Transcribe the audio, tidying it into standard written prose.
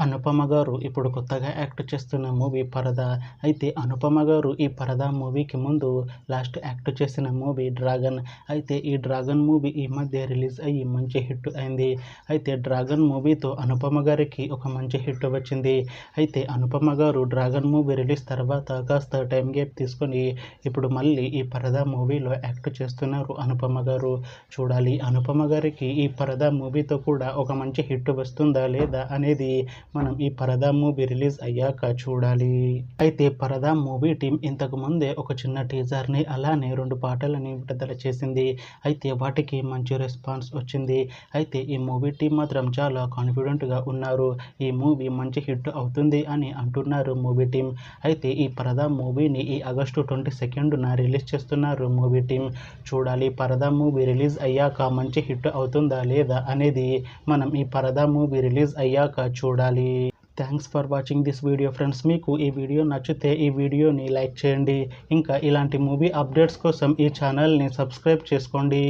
అనుపమ గారు ఇప్పుడు కొత్తగా యాక్ట్ చేస్తున్న మూవీ పరదా. అయితే అనుపమ గారు ఈ పరదా మూవీకి ముందు లాస్ట్ యాక్ట్ చేసిన మూవీ డ్రాగన్. అయితే ఈ డ్రాగన్ మూవీ ఈ మధ్య రిలీజ్ అయ్యి మంచి హిట్ అయింది. అయితే డ్రాగన్ మూవీతో అనుపమ గారికి ఒక మంచి హిట్ వచ్చింది. అయితే అనుపమ గారు డ్రాగన్ మూవీ రిలీజ్ తర్వాత కాస్త టైం గ్యాప్ తీసుకొని ఇప్పుడు మళ్ళీ ఈ పరదా మూవీలో యాక్ట్ చేస్తున్నారు అనుపమ గారు. చూడాలి అనుపమ గారికి ఈ పరదా మూవీతో కూడా ఒక మంచి హిట్ వస్తుందా లేదా అనేది మనం ఈ పరదా మూవీ రిలీజ్ అయ్యాక చూడాలి. అయితే పరదా మూవీ టీం ఇంతకు ముందే ఒక చిన్న టీజర్ని అలానే 2 పాటలని విడుదల చేసింది. అయితే వాటికి మంచి రెస్పాన్స్ వచ్చింది. అయితే ఈ మూవీ టీం మాత్రం చాలా కాన్ఫిడెంట్గా ఉన్నారు. ఈ మూవీ మంచి హిట్ అవుతుంది అని అంటున్నారు మూవీ టీం. అయితే ఈ పరదా మూవీని ఈ ఆగస్టు 22న రిలీజ్ చేస్తున్నారు మూవీ టీం. చూడాలి పరదా మూవీ రిలీజ్ అయ్యాక మంచి హిట్ అవుతుందా లేదా అనేది మనం ఈ పరదా మూవీ రిలీజ్ అయ్యాక చూడాలి. Thanks for watching this video friends. మీకు ఈ వీడియో నచ్చితే ఈ వీడియోని లైక్ చేయండి. ఇంకా ఇలాంటి మూవీ అప్డేట్స్ కోసం ఈ ఛానల్ని సబ్స్క్రైబ్ చేసుకోండి.